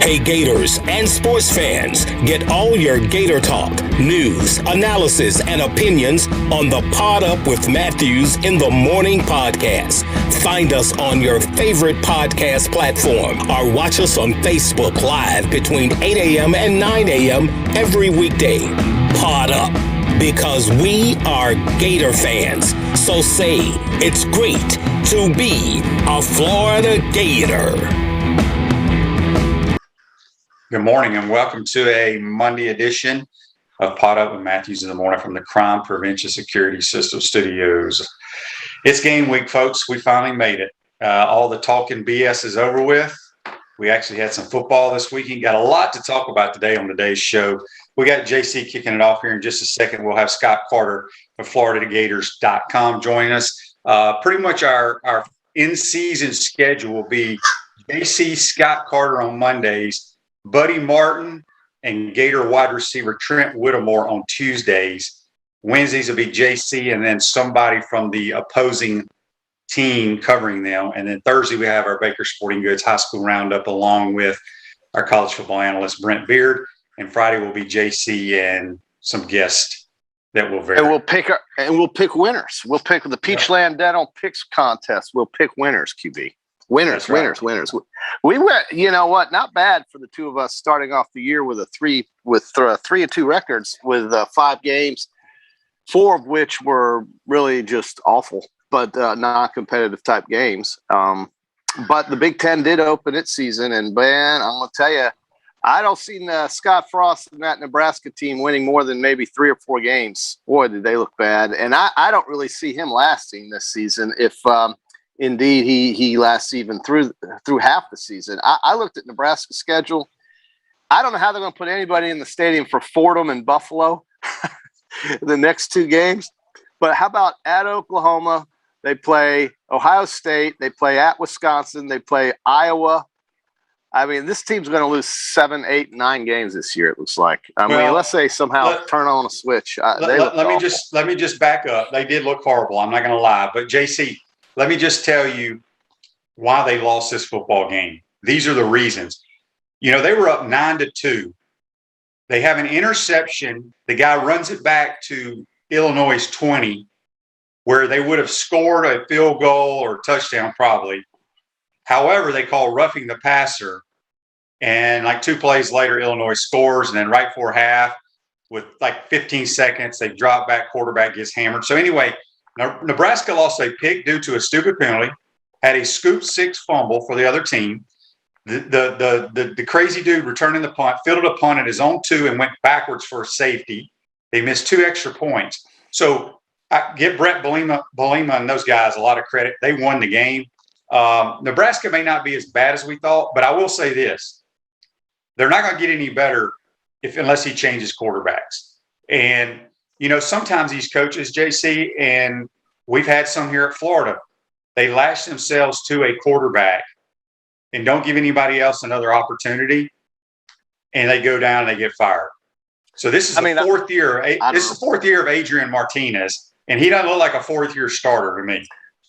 Hey Gators and sports fans, get all your Gator talk, news, analysis, and opinions on the Pod Up with Matthews in the Morning podcast. Find us on your favorite podcast platform or watch us on Facebook Live between 8 a.m. and 9 a.m. every weekday. Pod Up, because we are Gator fans. So say it's great to be a Florida Gator. Good morning and welcome to a Monday edition of Pod Up with Matthews in the Morning from the Crime Prevention Security System Studios. It's game week, folks. We finally made it. All the talking BS is over with. We actually had some football this weekend. Got a lot to talk about today on today's show. We got JC kicking it off here in just a second. We'll have Scott Carter of FloridaGators.com join us. Pretty much our in-season schedule will be JC, Scott Carter on Mondays, Buddy Martin and Gator wide receiver Trent Whittemore on Tuesdays. Wednesdays will be JC and then somebody from the opposing team covering them. And then Thursday we have our Baker Sporting Goods High School Roundup along with our college football analyst Brent Beard. And Friday will be JC and some guests that will vary. And we'll pick winners. We'll pick the Peachland Dental Picks Contest. We'll pick winners, QB. Winners. We went, you know what? Not bad for the two of us starting off the year with 3-2 records with 5 games, 4 of which were really just awful, but non-competitive type games. But the Big Ten did open its season, and man, I'm gonna tell you, I don't see Scott Frost and that Nebraska team winning more than maybe 3 or 4 games. Boy, did they look bad, and I don't really see him lasting this season if. Indeed, he lasts even through half the season. I looked at Nebraska's schedule. I don't know how they're going to put anybody in the stadium for Fordham and Buffalo the next 2 games. But how about at Oklahoma? They play Ohio State. They play at Wisconsin. They play Iowa. I mean, this team's going to lose 7, 8, 9 games this year, it looks like. I mean, unless they somehow turn on a switch. Let me just back up. They did look horrible. I'm not going to lie. But, JC, let me just tell you why they lost this football game. These are the reasons. You know, they were up 9-2. They have an interception. The guy runs it back to Illinois' 20, where they would have scored a field goal or touchdown probably. However, they call roughing the passer. And like 2 plays later, Illinois scores. And then right before half, with like 15 seconds, they drop back, quarterback gets hammered. So anyway, Nebraska lost a pick due to a stupid penalty, had a scoop 6 fumble for the other team. The crazy dude returning the punt, fielded a punt at his own 2 and went backwards for a safety. They missed 2 extra points. So I give Brett Belima and those guys a lot of credit. They won the game. Nebraska may not be as bad as we thought, but I will say this. They're not going to get any better unless he changes quarterbacks. And you know, sometimes these coaches, JC, and we've had some here at Florida, they lash themselves to a quarterback and don't give anybody else another opportunity, and they go down and they get fired. So this is the 4th year. This is the 4th year of Adrian Martinez, and he doesn't look like a 4th-year starter to me.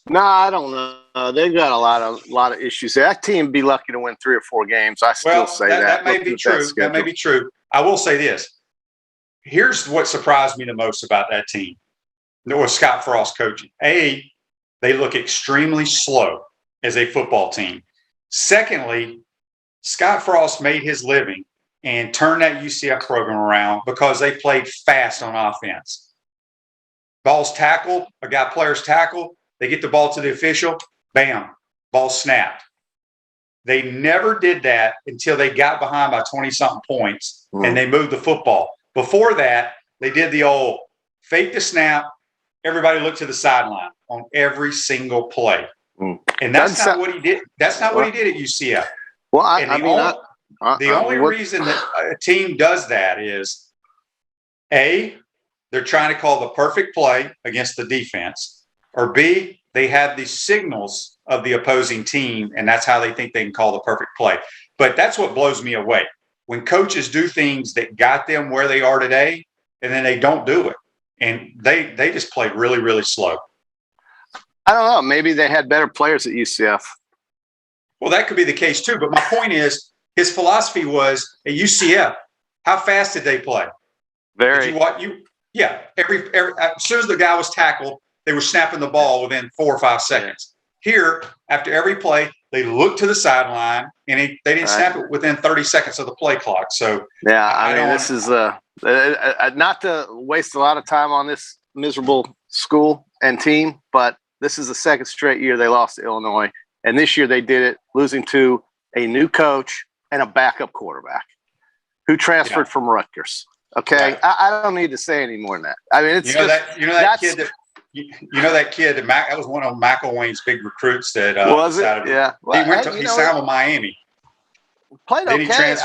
No, I don't know. They've got a lot of issues. That team would be lucky to win 3 or 4 games. I still say that. That may be true. That may be true. I will say this. Here's what surprised me the most about that team. There was Scott Frost coaching. A, they look extremely slow as a football team. Secondly, Scott Frost made his living and turned that UCF program around because they played fast on offense. Ball's tackled, players tackled, they get the ball to the official, bam, ball snapped. They never did that until they got behind by 20-something points and they moved the football. Before that, they did the old fake the snap, everybody looked to the sideline on every single play. And that's not what he did. That's not what he did at UCF. Well, the only reason that a team does that is, A, they're trying to call the perfect play against the defense, or B, they have the signals of the opposing team, and that's how they think they can call the perfect play. But that's what blows me away. When coaches do things that got them where they are today, and then they don't do it. And they just played really, really slow. I don't know. Maybe they had better players at UCF. Well, that could be the case too. But my point is, his philosophy was at UCF. How fast did they play? Very. Did you watch you? Yeah. Every as soon as the guy was tackled, they were snapping the ball within 4 or 5 seconds. Here, after every play, they looked to the sideline and they didn't snap it within 30 seconds of the play clock. So yeah, I mean, this is not to waste a lot of time on this miserable school and team, but this is the second straight year they lost to Illinois, and this year they did it losing to a new coach and a backup quarterback who transferred from Rutgers. Okay, right. I don't need to say any more than that. I mean, it's that kid that was one of McElwain's big recruits. That was it? Yeah, well, he signed with Miami. Played then okay.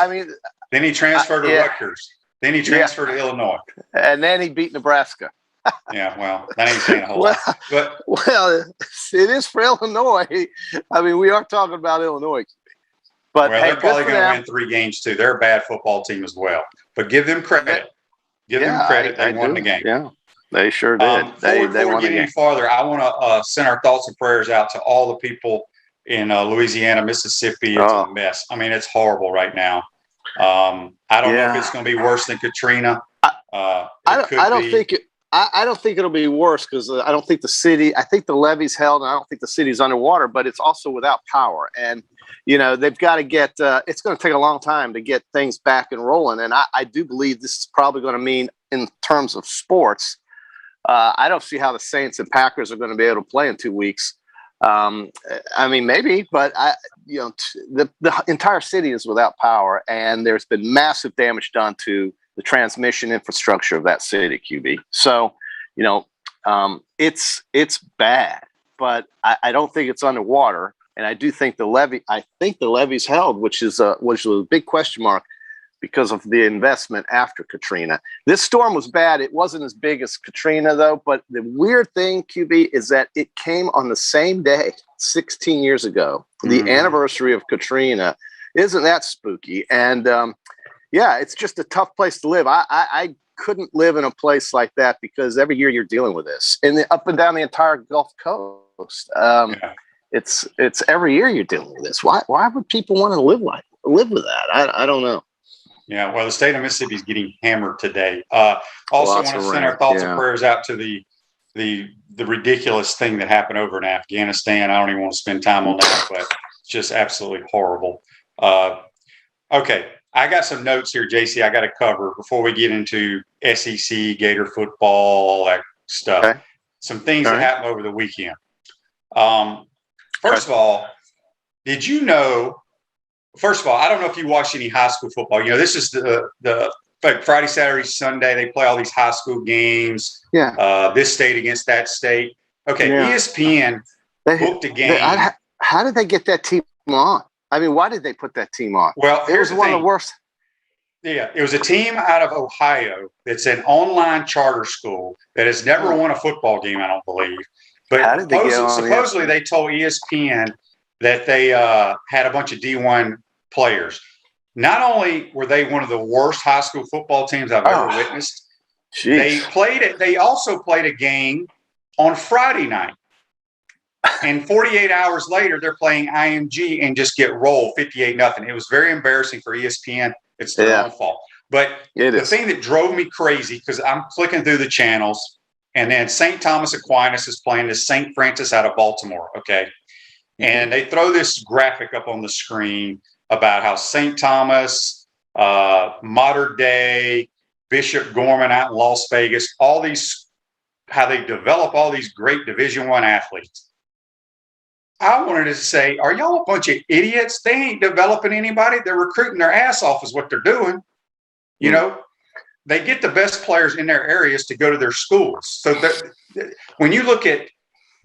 Then he transferred to Rutgers. Then he transferred to Illinois, and then he beat Nebraska. Yeah, well, that ain't saying a whole lot. But it is for Illinois. I mean, we are talking about Illinois. But they're probably going to win 3 games too. They're a bad football team as well. But give them credit. Give them credit. They won the game. Yeah, they sure did. Before we get any farther, I want to send our thoughts and prayers out to all the people in Louisiana, Mississippi. It's a mess. I mean, it's horrible right now. I don't know if it's going to be worse than Katrina. I don't think it'll be worse because I don't think the city. I think the levee's held, and I don't think the city's underwater. But it's also without power, and they've got to get. It's going to take a long time to get things back and rolling, and I do believe this is probably going to mean, in terms of sports, I don't see how the Saints and Packers are going to be able to play in 2 weeks. I mean, maybe, but the entire city is without power, and there's been massive damage done to the transmission infrastructure of that city, QB. So, it's bad, but I don't think it's underwater. And I do think the levee's held, which was a big question mark because of the investment after Katrina. This storm was bad. It wasn't as big as Katrina, though. But the weird thing, QB, is that it came on the same day, 16 years ago, the anniversary of Katrina. Isn't that spooky? And it's just a tough place to live. I couldn't live in a place like that because every year you're dealing with this, and up and down the entire Gulf Coast. It's every year you're dealing with this. Why would people want to live with that? I don't know. Yeah, well, the state of Mississippi is getting hammered today. Also, want to send our thoughts and prayers out to the ridiculous thing that happened over in Afghanistan. I don't even want to spend time on that, but it's just absolutely horrible. Okay, I got some notes here, JC, I got to cover before we get into SEC, Gator football, all that stuff. Okay. Some things that happened over the weekend. First of all, did you know? First of all, I don't know if you watched any high school football. This is the Friday, Saturday, Sunday. They play all these high school games. Yeah. This state against that state. Okay. Yeah. ESPN booked a game. How did they get that team on? I mean, why did they put that team on? Well, it was one of the worst. Yeah, it was a team out of Ohio that's an online charter school that has never won a football game, I don't believe. But how did they supposedly they told ESPN that they had a bunch of D1 players. Not only were they one of the worst high school football teams I've ever witnessed, they also played a game on Friday night. And 48 hours later, they're playing IMG and just get rolled 58-0. It was very embarrassing for ESPN. It's their own fault. But the thing that drove me crazy, because I'm clicking through the channels, and then St. Thomas Aquinas is playing this St. Francis out of Baltimore, okay? And they throw this graphic up on the screen about how St. Thomas, modern day, Bishop Gorman out in Las Vegas, all these, how they develop all these great Division I athletes. I wanted to say, are y'all a bunch of idiots? They ain't developing anybody. They're recruiting their ass off is what they're doing. They get the best players in their areas to go to their schools. So when you look at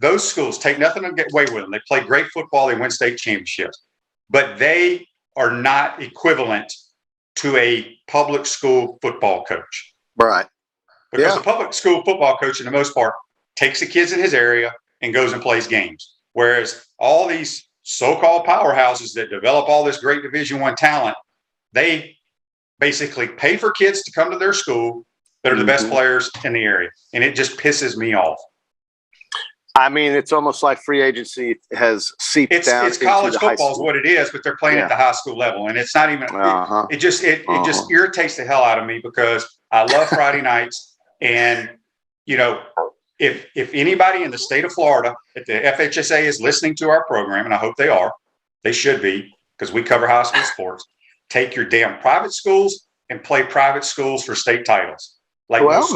those schools, take nothing to get away with them. They play great football. They win state championships. But they are not equivalent to a public school football coach. Right. Because a public school football coach, in the most part, takes the kids in his area and goes and plays games. Whereas all these so-called powerhouses that develop all this great Division I talent, they basically pay for kids to come to their school that are the best players in the area. And it just pisses me off. I mean, it's almost like free agency has seeped down. It's college into the football is what it is, but they're playing at the high school level, and it's not even. It just irritates the hell out of me because I love Friday nights, and if anybody in the state of Florida at the FHSA is listening to our program, and I hope they are, they should be because we cover high school sports. Take your damn private schools and play private schools for state titles, like most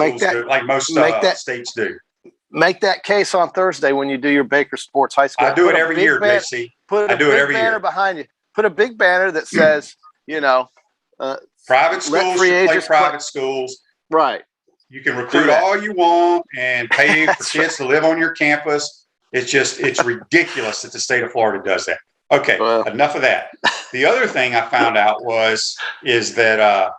states do. Make that case on Thursday when you do your Baker Sports High School. I do it every year, JC. I do it every year. Behind you. Put a big banner that says, private schools should play private schools. Right. You can recruit all you want and pay for kids to live on your campus. It's ridiculous that the state of Florida does that. Okay, enough of that. The other thing I found out is that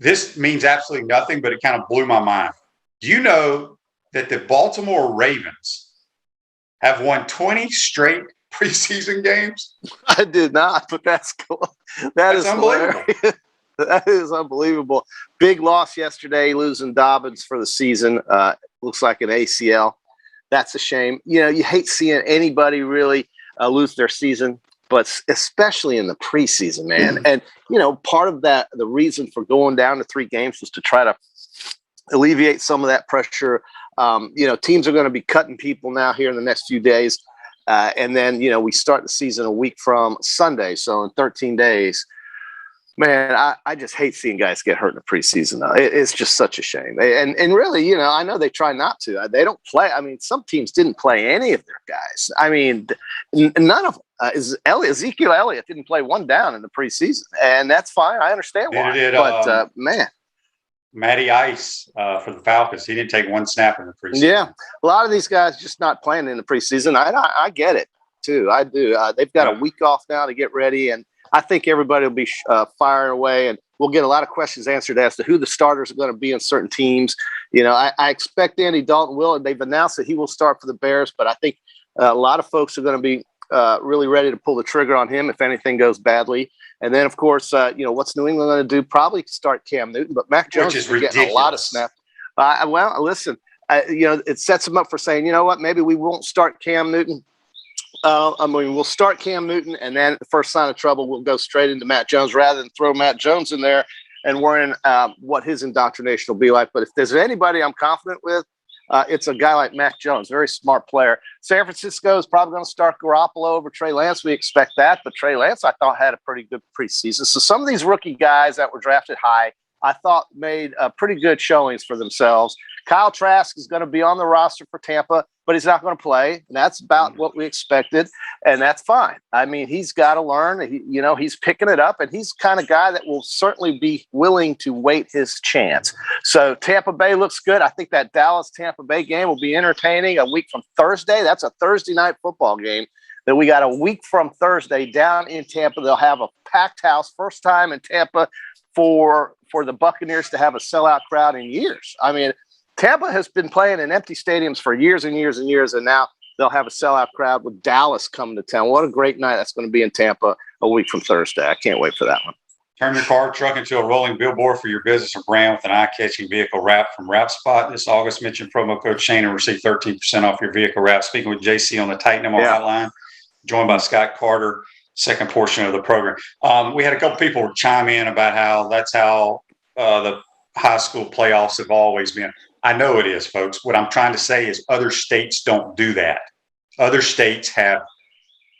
this means absolutely nothing, but it kind of blew my mind. Do you know that the Baltimore Ravens have won 20 straight preseason games? I did not, but that's cool. That's unbelievable. That is unbelievable. Big loss yesterday, losing Dobbins for the season. Looks like an ACL. That's a shame. You hate seeing anybody really lose their season, but especially in the preseason, man. And, part of that, the reason for going down to 3 games was to try to alleviate some of that pressure. Teams are going to be cutting people now here in the next few days. And then, we start the season a week from Sunday. So in 13 days, man, I just hate seeing guys get hurt in the preseason. Though. It's just such a shame. And really, I know they try not to. They don't play. I mean, some teams didn't play any of their guys. I mean, none of them. Ezekiel Elliott didn't play one down in the preseason. And that's fine. I understand why. Man. Matty Ice for the Falcons. He didn't take one snap in the preseason. Yeah. A lot of these guys just not playing in the preseason. I get it, too. I do. They've got a week off now to get ready, and I think everybody will be firing away, and we'll get a lot of questions answered as to who the starters are going to be in certain teams. I expect Andy Dalton will, and they've announced that he will start for the Bears, but I think a lot of folks are going to be really ready to pull the trigger on him if anything goes badly. And then, of course, what's New England going to do? Probably start Cam Newton, but Mac Jones is getting a lot of snaps. Listen, it sets him up for saying, you know what, maybe we won't start Cam Newton. We'll start Cam Newton, and then the first sign of trouble, we'll go straight into Matt Jones rather than throw Matt Jones in there and worrying what his indoctrination will be like. But if there's anybody I'm confident with, it's a guy like Mac Jones, very smart player. San Francisco is probably going to start Garoppolo over Trey Lance. We expect that, but Trey Lance, I thought, had a pretty good preseason. So some of these rookie guys that were drafted high, I thought made pretty good showings for themselves. Kyle Trask is going to be on the roster for Tampa, but he's not going to play. And that's about what we expected, and that's fine. I mean, he's got to learn. He's picking it up, and he's the kind of guy that will certainly be willing to wait his chance. So Tampa Bay looks good. I think that Dallas-Tampa Bay game will be entertaining a week from Thursday. That's a Thursday night football game that we got a week from Thursday down in Tampa. They'll have a packed house, first time in Tampa for the Buccaneers to have a sellout crowd in years. I mean, Tampa has been playing in empty stadiums for years and years and years, and now they'll have a sellout crowd with Dallas coming to town. What a great night that's going to be in Tampa a week from Thursday. I can't wait for that one. Turn your car, truck into a rolling billboard for your business or brand with an eye-catching vehicle wrap from Wrap Spot. This August, mention promo code Shane and receive 13% off your vehicle wrap. Speaking with JC on the Titan MR hotline, joined by Scott Carter, second portion of the program. We had a couple people chime in about how that's how the high school playoffs have always been. I know it is, folks. What I'm trying to say is other states don't do that. Other states have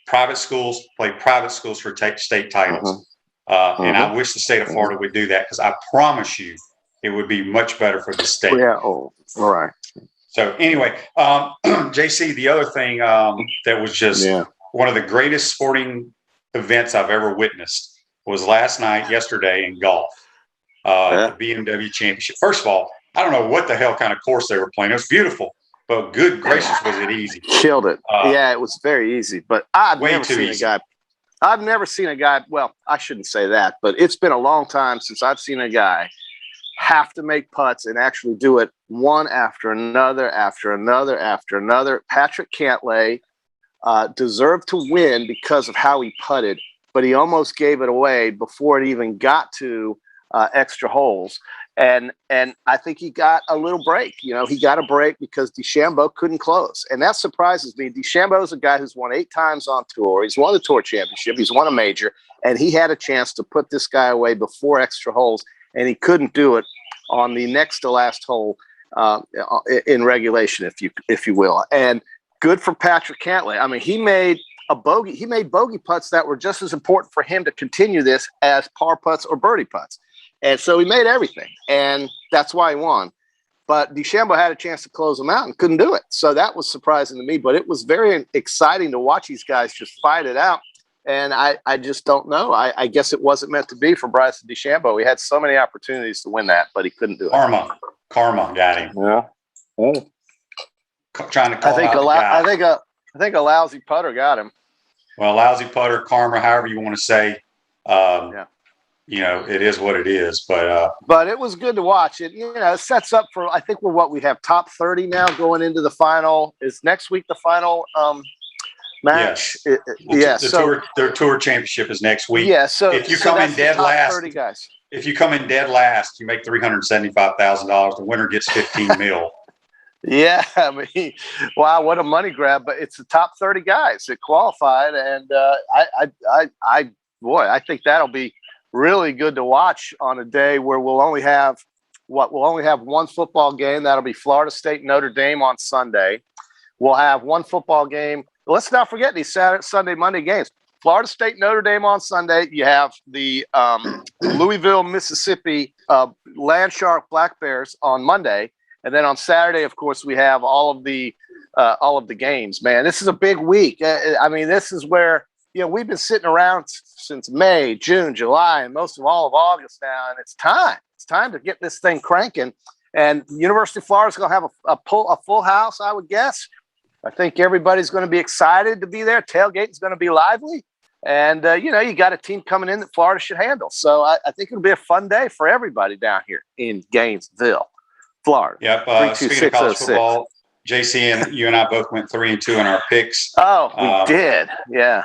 private schools play private schools for state titles. And I wish the state of Florida would do that because I promise you it would be much better for the state. Yeah. Oh, all right. So anyway, JC, the other thing that was just one of the greatest sporting events I've ever witnessed was yesterday in golf, the BMW Championship. First of all, I don't know what the hell kind of course they were playing. It was beautiful, but good gracious, was it easy. Killed it. It was very easy, but I've never seen a guy, well, I shouldn't say that, but it's been a long time since I've seen a guy have to make putts and actually do it one after another, after another, after another. Patrick Cantlay deserved to win because of how he putted, but he almost gave it away before it even got to extra holes. And I think he got a little break. He got a break because DeChambeau couldn't close. And that surprises me. DeChambeau is a guy who's won 8 times on tour. He's won the tour championship. He's won a major. And he had a chance to put this guy away before extra holes. And he couldn't do it on the next to last hole in regulation, if you will. And good for Patrick Cantlay. I mean, he made a bogey. He made bogey putts that were just as important for him to continue this as par putts or birdie putts. And so he made everything, and that's why he won. But DeChambeau had a chance to close him out and couldn't do it. So that was surprising to me, but it was very exciting to watch these guys just fight it out. And I just don't know. I guess it wasn't meant to be for Bryson DeChambeau. He had so many opportunities to win that, but he couldn't do it. Karma got him. Yeah. Trying to call out the guy. I think a lousy putter got him. Well, lousy putter, karma, however you want to say. Yeah. It is what it is, but it was good to watch. It sets up for, I think we have top 30 now going into the final. Is next week the final match? Yes. Their tour championship is next week. Yeah. So if you come in dead last, 30 guys. If you come in dead last, you make $375,000. The winner gets $15 million. Yeah, I mean, wow, what a money grab! But it's the top 30 guys that qualified, and I think that'll be really good to watch on a day where we'll only have one football game. That'll be Florida State Notre Dame on Sunday. We'll have one football game. Let's not forget these Saturday, Sunday, Monday games. Florida State Notre Dame on Sunday. You have the Louisville, Mississippi Landshark Black Bears on Monday. And then on Saturday, of course, we have all of the games. Man, this is a big week. I mean, this is where we've been sitting around since May, June, July, and most of all of August now, and it's time. It's time to get this thing cranking. And University of Florida is going to have a full house, I would guess. I think everybody's going to be excited to be there. Tailgate is going to be lively, and you got a team coming in that Florida should handle. So I think it'll be a fun day for everybody down here in Gainesville, Florida. Yep. Speaking of college football, JC and you and I both went 3-2 in our picks. Oh, we did. Yeah.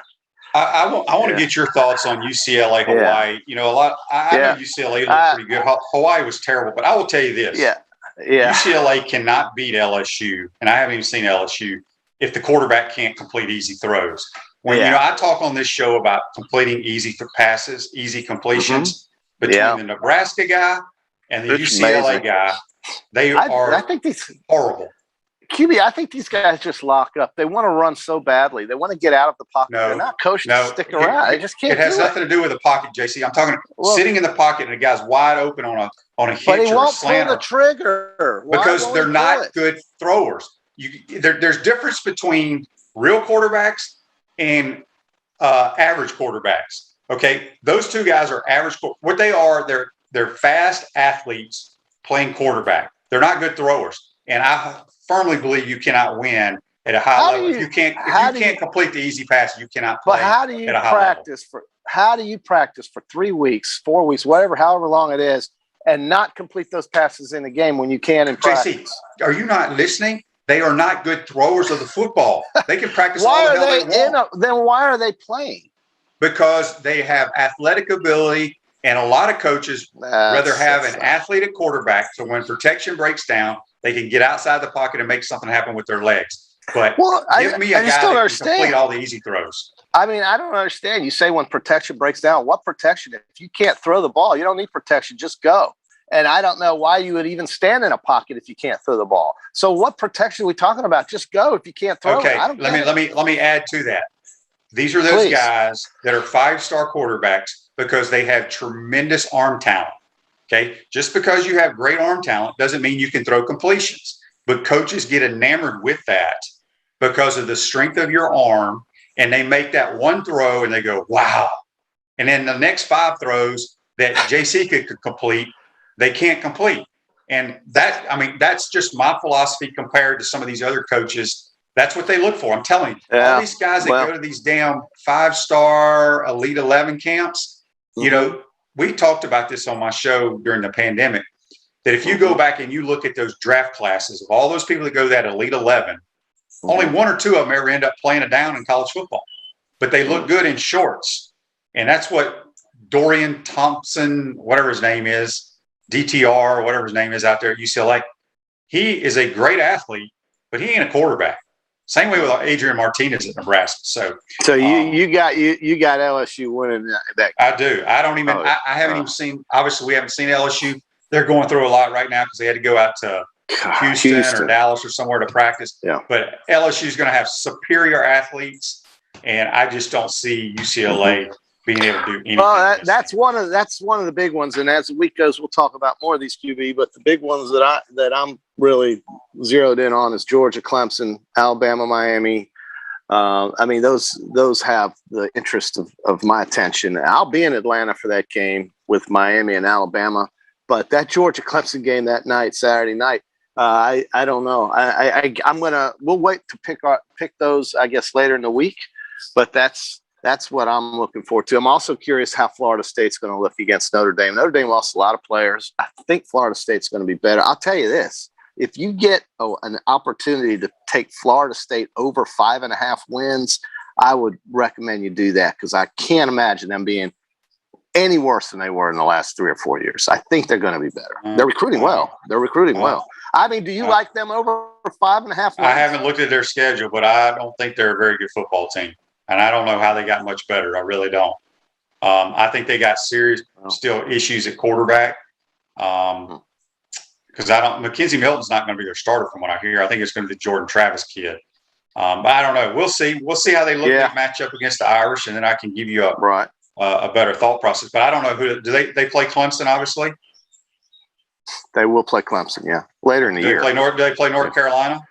I want to get your thoughts on UCLA, Hawaii. Yeah. I know UCLA looked pretty good. Hawaii was terrible, but I will tell you this. Yeah. UCLA cannot beat LSU, and I haven't even seen LSU, if the quarterback can't complete easy throws. When I talk on this show about completing easy passes, easy completions between the Nebraska guy and the UCLA guy, I think these horrible. QB, I think these guys just lock up. They want to run so badly. They want to get out of the pocket. They're not coached to stick around. They just can't. It has nothing to do with the pocket, JC. I'm talking sitting in the pocket and the guy's wide open on a hitch but he or won't a slanter. Pull the trigger because they're not good throwers. There's difference between real quarterbacks and average quarterbacks. Okay, those two guys are average. What they are, they're fast athletes playing quarterback. They're not good throwers, and I firmly believe you cannot win at a high level. If you can't complete the easy pass, you cannot play. But how do you practice for 3 weeks, 4 weeks, however long it is, and not complete those passes in the game when you can in practice? JC, are you not listening? They are not good throwers of the football. They can practice all the hell they want. Then why are they playing? Because they have athletic ability, and a lot of coaches rather have an athlete at quarterback, so when protection breaks down, they can get outside the pocket and make something happen with their legs. But give me a guy that can complete all the easy throws. I mean, I don't understand. You say when protection breaks down, what protection? If you can't throw the ball, you don't need protection. Just go. And I don't know why you would even stand in a pocket if you can't throw the ball. So what protection are we talking about? Just go if you can't throw it. Let me add to that. These are those guys that are 5-star quarterbacks because they have tremendous arm talent. Okay, just because you have great arm talent doesn't mean you can throw completions. But coaches get enamored with that because of the strength of your arm, and they make that one throw and they go, wow. And then the next 5 throws that JC could complete, they can't complete. And that's just my philosophy compared to some of these other coaches. That's what they look for. I'm telling you, all these guys that go to these damn 5-star Elite 11 camps, we talked about this on my show during the pandemic, that if you go back and you look at those draft classes of all those people that go to that Elite 11, only 1 or 2 of them ever end up playing a down in college football. But they look good in shorts. And that's what Dorian Thompson, whatever his name is, DTR or whatever his name is out there at UCLA. He is a great athlete, but he ain't a quarterback. Same way with Adrian Martinez at Nebraska. So you got LSU winning that. I do. I don't even. I haven't even seen. Obviously, we haven't seen LSU. They're going through a lot right now because they had to go out to Houston or Dallas or somewhere to practice. Yeah. But LSU is going to have superior athletes, and I just don't see UCLA being able to do anything. Well, that's one of the big ones. And as the week goes, we'll talk about more of these QB. But the big ones that I'm really zeroed in on is Georgia, Clemson, Alabama, Miami. I mean, those have the interest of my attention. I'll be in Atlanta for that game with Miami and Alabama. But that Georgia Clemson game that night, Saturday night, I don't know. We'll wait to pick those, I guess, later in the week. But that's what I'm looking forward to. I'm also curious how Florida State's going to look against Notre Dame. Notre Dame lost a lot of players. I think Florida State's going to be better. I'll tell you this. If you get an opportunity to take Florida State over 5.5 wins, I would recommend you do that because I can't imagine them being any worse than they were in the last 3 or 4 years. I think they're going to be better. They're recruiting well. I mean, do you like them over 5.5 wins? I haven't looked at their schedule, but I don't think they're a very good football team. And I don't know how they got much better. I really don't. I think they got serious still issues at quarterback. Because Mackenzie Milton's not going to be their starter from what I hear. I think it's going to be the Jordan Travis kid. But I don't know. We'll see. We'll see how they look at match up against the Irish, and then I can give you a better thought process. But I don't know who do they play Clemson, obviously? They will play Clemson, yeah. Later in the year. Do they play North Carolina?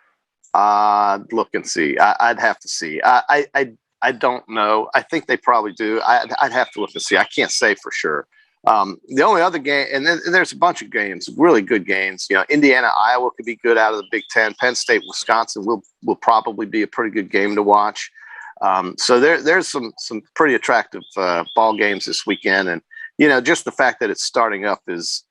Look and see. I'd have to see. I don't know. I think they probably do. I'd have to look and see. I can't say for sure. The only other game, and then there's a bunch of games, really good games. Indiana, Iowa could be good out of the Big Ten. Penn State, Wisconsin will probably be a pretty good game to watch. So there's some pretty attractive ball games this weekend, and just the fact that it's starting up is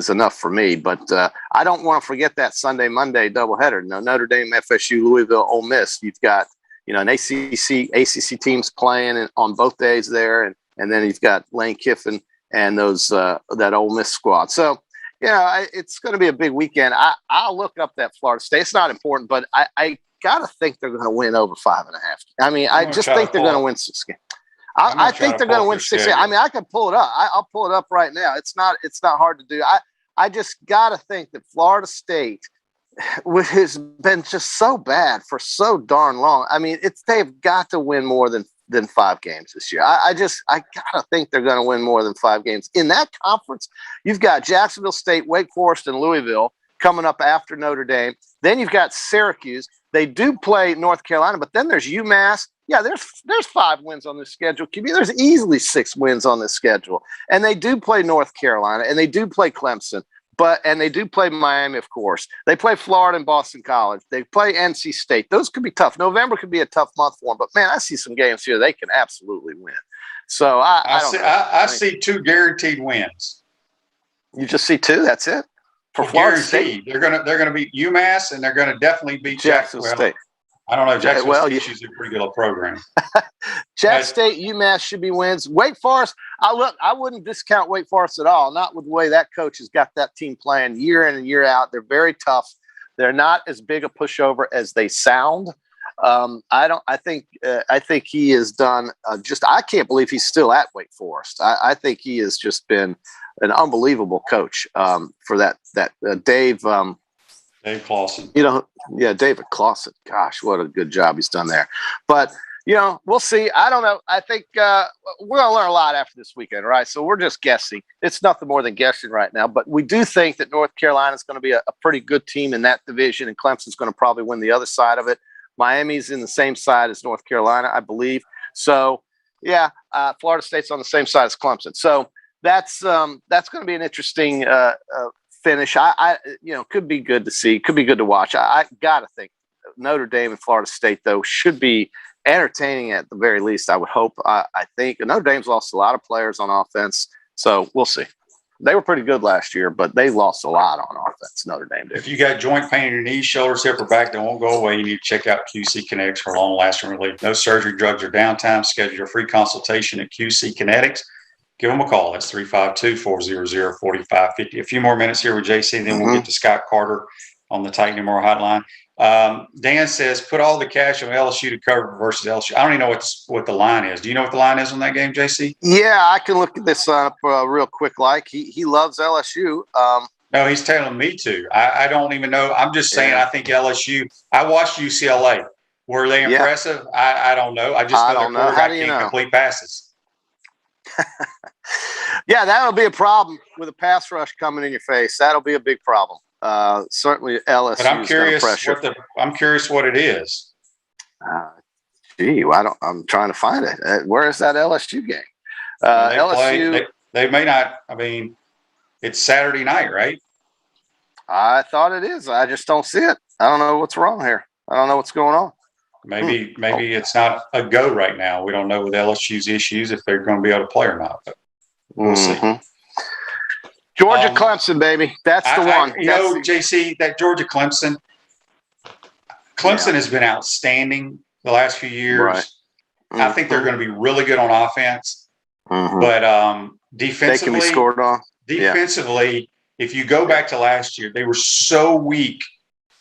enough for me. But I don't want to forget that Sunday, Monday doubleheader. Notre Dame, FSU, Louisville, Ole Miss. You've got an ACC teams playing on both days there, and then you've got Lane Kiffin and those that Ole Miss squad. So it's going to be a big weekend. I'll look up that Florida State. It's not important, but I gotta think they're going to win over 5.5. I mean, I just think they're going to win 6 games. I think they're going to win 6 games. I mean, I can pull it up. I'll pull it up right now. It's not hard to do. I just gotta think that Florida State, which has been just so bad for so darn long. I mean, they've got to win more than 5 games this year. I gotta think they're going to win more than 5 games in that conference. You've got Jacksonville State, Wake Forest, and Louisville coming up after Notre Dame. Then you've got Syracuse. They do play North Carolina, but then there's UMass. Yeah, there's 5 wins on this schedule. There's easily 6 wins on this schedule, and they do play North Carolina, and they do play Clemson. And they do play Miami, of course. They play Florida and Boston College. They play NC State. Those could be tough. November could be a tough month for them. But, man, I see some games here they can absolutely win. So, I see 2 guaranteed wins. You just see 2? That's it? For Florida State? They're gonna beat UMass, and they're going to definitely beat Jacksonville State. I don't know. Jacksonville State is a pretty good program. Jack State, UMass should be wins. Wake Forest, I wouldn't discount Wake Forest at all. Not with the way that coach has got that team playing year in and year out. They're very tough. They're not as big a pushover as they sound. I think he has done I can't believe he's still at Wake Forest. I think he has just been an unbelievable coach for that Dave. Dave Clawson. David Clawson. Gosh, what a good job he's done there. But, we'll see. I don't know. I think we're going to learn a lot after this weekend, right? So we're just guessing. It's nothing more than guessing right now. But we do think that North Carolina is going to be a pretty good team in that division, and Clemson's going to probably win the other side of it. Miami's in the same side as North Carolina, I believe. So, Florida State's on the same side as Clemson. So that's going to be an interesting finish. Could be good to see. Could be good to watch. I got to think Notre Dame and Florida State, though, should be entertaining at the very least, I would hope. I think Notre Dame's lost a lot of players on offense, so we'll see. They were pretty good last year, but they lost a lot on offense, Notre Dame did. If you got joint pain in your knees, shoulders, hip, or back that won't go away, you need to check out QC Kinetics for long-lasting relief. No surgery, drugs, or downtime. Schedule your free consultation at QC Kinetics. give them a call. It's 352-400-4550. A few more minutes here with JC, then we'll get to Scott Carter on the Titan Moore hotline. Dan says, put all the cash on LSU to cover versus LSU. I don't even know what the line is. Do you know what the line is on that game, JC? Yeah, I can look this up real quick. Like he loves LSU. No, he's telling me to. I don't even know. I'm just saying I think LSU. I watched UCLA. Were they impressive? I don't know. I just know their quarterback can't complete passes. Yeah, that'll be a problem with a pass rush coming in your face. That'll be a big problem. Certainly LSU. But I'm curious what it is. I'm trying to find it. Where is that LSU game? They may not. I mean, it's Saturday night, right? I thought it is. I just don't see it. I don't know what's wrong here. I don't know what's going on. Maybe it's not a go right now. We don't know with LSU's issues if they're going to be able to play or not. But we'll see. Georgia Clemson, baby. That's the one. JC, that Georgia Clemson has been outstanding the last few years. Right. I think they're going to be really good on offense. But defensively, they can be scored on. Defensively, if you go back to last year, they were so weak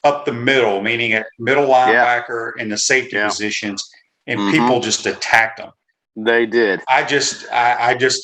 up the middle, meaning at middle linebacker and the safety positions, and people just attacked them. They did. I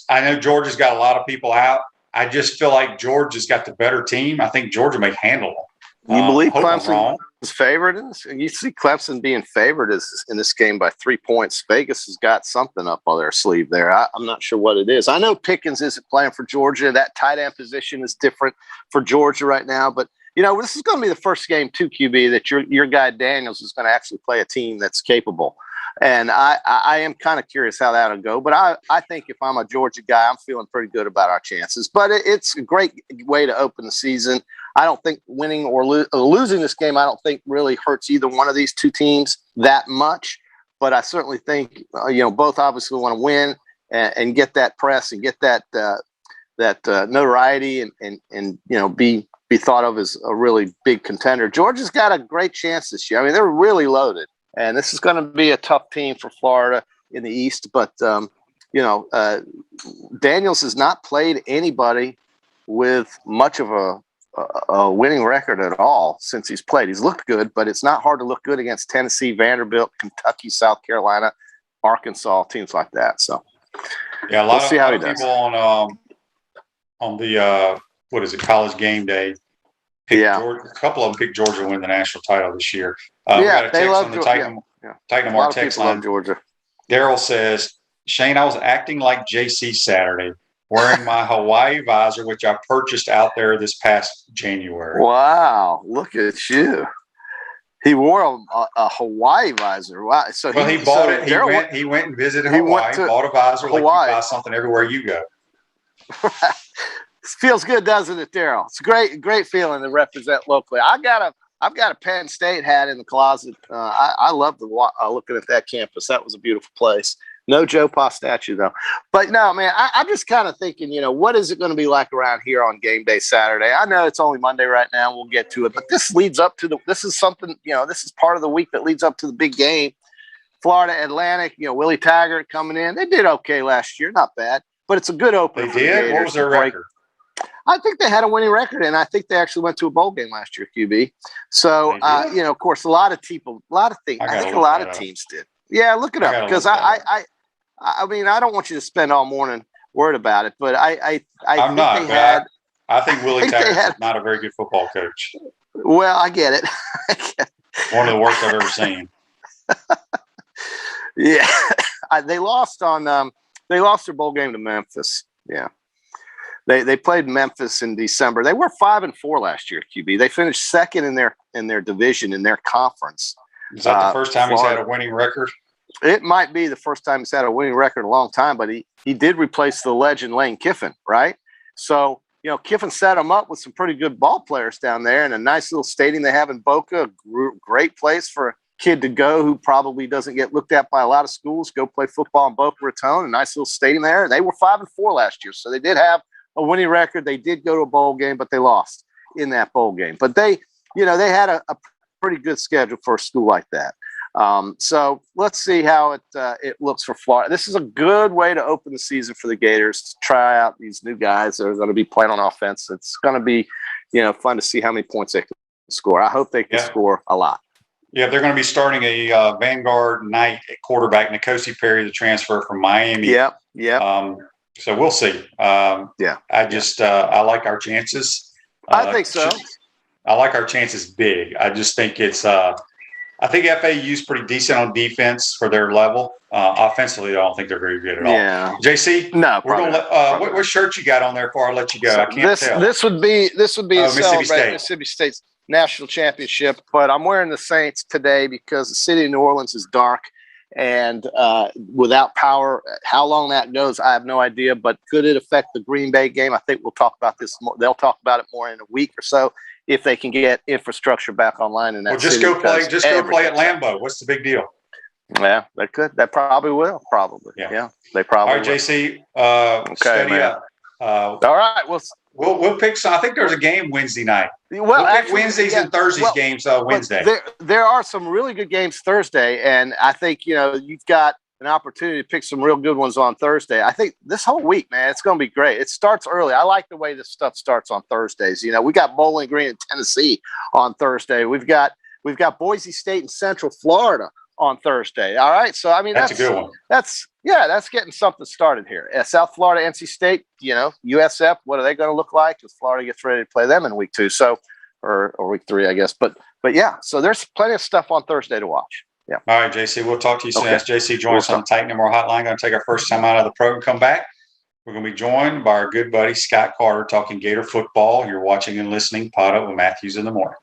know Georgia's got a lot of people out. I just feel like Georgia's got the better team. I think Georgia may handle them. You believe Clemson is favored in this? You see Clemson being favored in this game by 3 points. Vegas has got something up on their sleeve there. I'm not sure what it is. I know Pickens isn't playing for Georgia. That tight end position is different for Georgia right now. But, this is going to be the first game, too, QB, that your guy Daniels is going to actually play a team that's capable. And I am kind of curious how that'll go. But I think if I'm a Georgia guy, I'm feeling pretty good about our chances. But it's a great way to open the season. I don't think winning or losing this game, I don't think really hurts either one of these two teams that much. But I certainly think, both obviously want to win and get that press and get that notoriety and be thought of as a really big contender. Georgia's got a great chance this year. I mean, they're really loaded. And this is going to be a tough team for Florida in the East. But, Daniels has not played anybody with much of a winning record at all since he's played. He's looked good, but it's not hard to look good against Tennessee, Vanderbilt, Kentucky, South Carolina, Arkansas, teams like that. So, yeah, we'll see how he does. People on the College Game Day. Georgia, a couple of them picked Georgia to win the national title this year. We got a text on the Titan Moore text line. Georgia. Daryl says, Shane, I was acting like JC Saturday, wearing my Hawaii visor, which I purchased out there this past January. Wow, look at you. He wore a Hawaii visor. Wow. So he bought it. He went and visited Hawaii, bought a visor like you buy something everywhere you go. Feels good, doesn't it, Daryl? It's a great feeling to represent locally. I've got a Penn State hat in the closet. I love looking at that campus. That was a beautiful place. No Joe Pa statue, though. But no, man, I'm just kind of thinking, what is it going to be like around here on game day Saturday? I know it's only Monday right now. We'll get to it. But this leads up to this is something, this is part of the week that leads up to the big game. Florida Atlantic, Willie Taggart coming in. They did okay last year. Not bad. But it's a good opener. They did? What was their record? I think they had a winning record, and I think they actually went to a bowl game last year, QB. So, of course, a lot of things. I think a lot of teams did. Yeah, look it up because I mean, I don't want you to spend all morning worried about it, but I think Willie Taggart is not a very good football coach. Well, I get it. One of the worst I've ever seen. Yeah, they lost their bowl game to Memphis. Yeah. They played Memphis in December. They were 5-4 last year, QB. They finished second in their division, in their conference. Is that the first time Florida. He's had a winning record? It might be the first time he's had a winning record in a long time, but he did replace the legend Lane Kiffin, right? So, Kiffin set him up with some pretty good ball players down there and a nice little stadium they have in Boca, a great place for a kid to go who probably doesn't get looked at by a lot of schools, go play football in Boca Raton, a nice little stadium there. They were 5-4 last year, so they did have a winning record. They did go to a bowl game, but they lost in that bowl game. But they had a pretty good schedule for a school like that. So let's see how it looks for Florida. This is a good way to open the season for the Gators to try out these new guys that are going to be playing on offense. It's going to be, fun to see how many points they can score. I hope they can score a lot. Yeah, they're going to be starting a Vanguard Knight at quarterback, N'Kosi Perry, the transfer from Miami. Yeah. So we'll see. I like our chances. I think so. I like our chances big. I just think it's I think FAU's pretty decent on defense for their level. Offensively, I don't think they're very good at all. Yeah. JC, no, we're gonna let, what shirt you got on there before I let you go? I can't tell. This would be Mississippi State. Mississippi State's national championship, but I'm wearing the Saints today because the city of New Orleans is dark and without power. How long that goes, I have no idea. But could it affect the Green Bay game? I think we'll talk about this more. They'll talk about it more in a week or so if they can get infrastructure back online in that. Well, just go play at Lambeau. What's the big deal? Yeah, they could. That probably will. Probably. Yeah, they probably. All right, will. JC. Okay, study man. up. All right. We'll pick some. I think there's a game Wednesday night. Well, we'll pick actually, Wednesdays and Thursdays games Wednesday. There are some really good games Thursday, and I think you've got an opportunity to pick some real good ones on Thursday. I think this whole week, man, it's going to be great. It starts early. I like the way this stuff starts on Thursdays. We got Bowling Green in Tennessee on Thursday. We've got Boise State and Central Florida on Thursday. All right, so I mean that's a good one. That's getting something started here. South Florida, NC State, USF. What are they going to look like as Florida gets ready to play them in week 2? So, or week 3, I guess. But yeah, so there's plenty of stuff on Thursday to watch. Yeah. All right, JC. We'll talk to you soon. As JC joins us on Titan MR Hotline. Going to take our first time out of the program. Come back. We're going to be joined by our good buddy Scott Carter talking Gator football. You're watching and listening Pod Up with Matthews in the morning.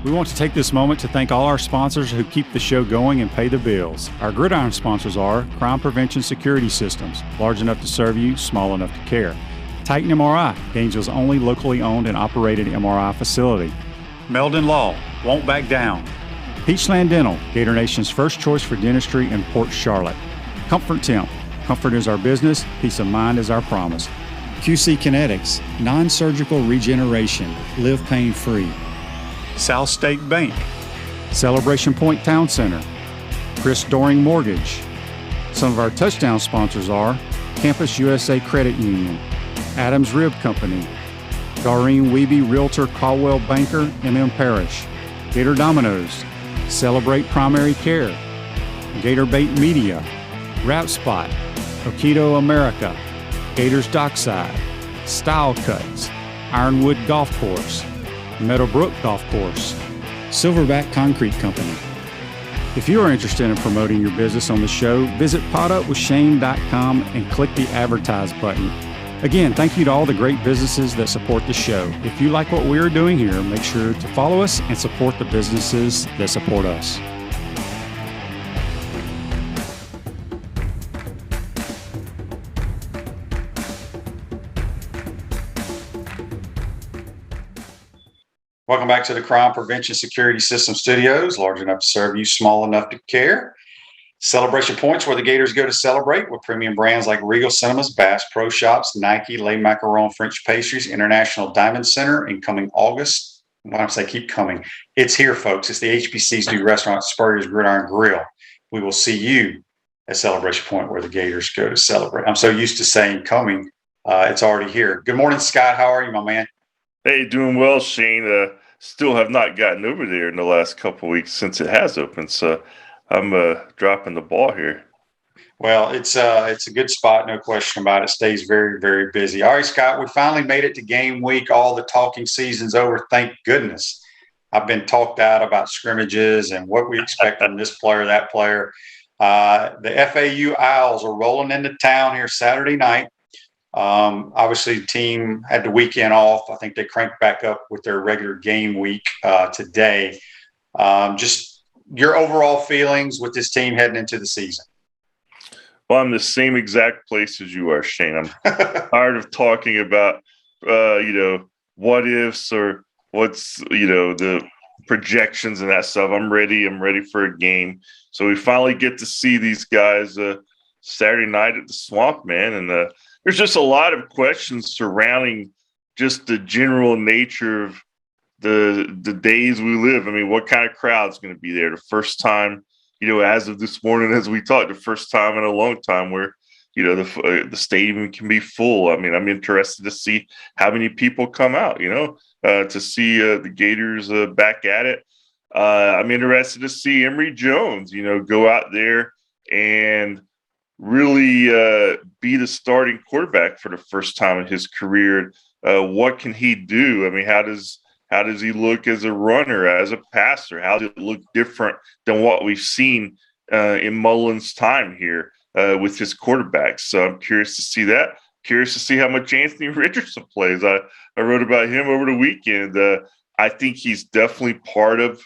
We want to take this moment to thank all our sponsors who keep the show going and pay the bills. Our gridiron sponsors are Crime Prevention Security Systems, large enough to serve you, small enough to care. Titan MRI, Gainesville's only locally owned and operated MRI facility. Meldon Law, won't back down. Peachland Dental, Gator Nation's first choice for dentistry in Port Charlotte. Comfort Temp, comfort is our business, peace of mind is our promise. QC Kinetics, non-surgical regeneration, live pain-free. South State Bank, Celebration Point Town Center, Chris Doring Mortgage. Some of our touchdown sponsors are Campus USA Credit Union, Adams Rib Company, Doreen Weeby Realtor Caldwell Banker, MM Parish, Gator Dominoes, Celebrate Primary Care, Gator Bait Media, Wrap Spot, Okido America, Gators Dockside, Style Cuts, Ironwood Golf Course, Meadowbrook Golf Course, Silverback Concrete Company. If you are interested in promoting your business on the show, visit podupwithshane.com and click the advertise button. Again, thank you to all the great businesses that support the show. If you like what we are doing here, make sure to follow us and support the businesses that support us. Welcome back to the Crime Prevention Security System Studios, large enough to serve you, small enough to care. Celebration Points, where the Gators go to celebrate with premium brands like Regal Cinemas, Bass Pro Shops, Nike, Le Macaron French Pastries, International Diamond Center, in coming August. Why don't I say keep coming? It's here, folks. It's the HBC's new restaurant, Spurrier's Gridiron Grill. We will see you at Celebration Point, where the Gators go to celebrate. I'm so used to saying coming. It's already here. Good morning, Scott. How are you, my man? Hey, doing well, Shane. Still have not gotten over there in the last couple of weeks since it has opened, so I'm dropping the ball here. Well, it's a good spot, no question about it. Stays very, very busy. All right, Scott, we finally made it to game week. All the talking season's over, thank goodness. I've been talked out about scrimmages and what we expect from this player, that player. The FAU Owls are rolling into town here Saturday night. Obviously, the team had the weekend off. I think they cranked back up with their regular game week today. Just your overall feelings with this team heading into the season. Well, I'm the same exact place as you are, Shane. I'm tired of talking about, what ifs or what's, the projections and that stuff. I'm ready. I'm ready for a game. So we finally get to see these guys Saturday night at the Swamp, man. And there's just a lot of questions surrounding just the general nature of the days we live. I mean, what kind of crowd's going to be there? The first time, as of this morning, as we talked, the first time in a long time where, the stadium can be full. I mean, I'm interested to see how many people come out, to see the Gators back at it. I'm interested to see Emory Jones, go out there and really be the starting quarterback for the first time in his career. What can he do? I mean, how does he look as a runner, as a passer? How does it look different than what we've seen in Mullen's time here with his quarterbacks? So I'm curious to see that. Curious to see how much Anthony Richardson plays. I wrote about him over the weekend. I think he's definitely part of